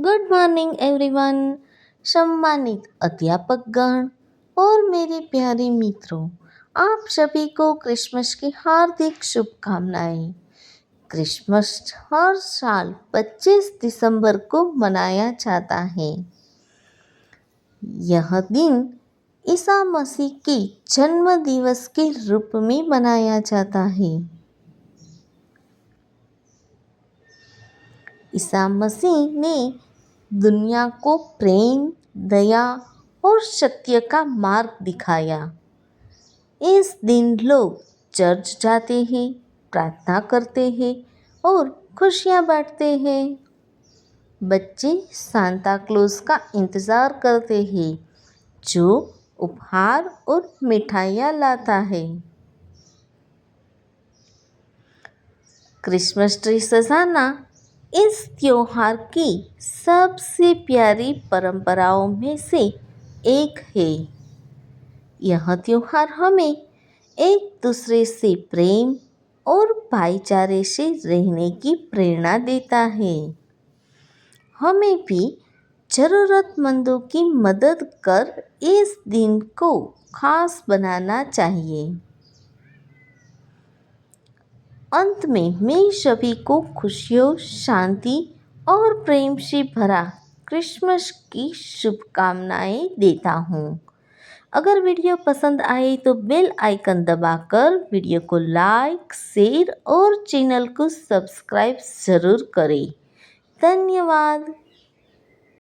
Good morning everyone. सम्मानित अध्यापकगण और मेरे प्यारे मित्रों, आप सभी को क्रिसमस की हार्दिक शुभकामनाएं। क्रिसमस हर साल 25 दिसंबर को मनाया जाता है। यह दिन ईसा मसीह के जन्म दिवस के रूप में मनाया जाता है। ईसा मसीह ने दुनिया को प्रेम, दया और सत्य का मार्ग दिखाया। इस दिन लोग चर्च जाते हैं, प्रार्थना करते हैं और खुशियाँ बांटते हैं। बच्चे सांता क्लॉज का इंतज़ार करते हैं, जो उपहार और मिठाइयाँ लाता है। क्रिसमस ट्री सजाना इस त्योहार की सबसे प्यारी परंपराओं में से एक है। यह त्योहार हमें एक दूसरे से प्रेम और भाईचारे से रहने की प्रेरणा देता है। हमें भी ज़रूरतमंदों की मदद कर इस दिन को खास बनाना चाहिए। अंत में मैं सभी को खुशियों, शांति और प्रेम से भरा क्रिसमस की शुभकामनाएं देता हूँ। अगर वीडियो पसंद आए तो बेल आइकन दबाकर वीडियो को लाइक, शेयर और चैनल को सब्सक्राइब ज़रूर करें। धन्यवाद।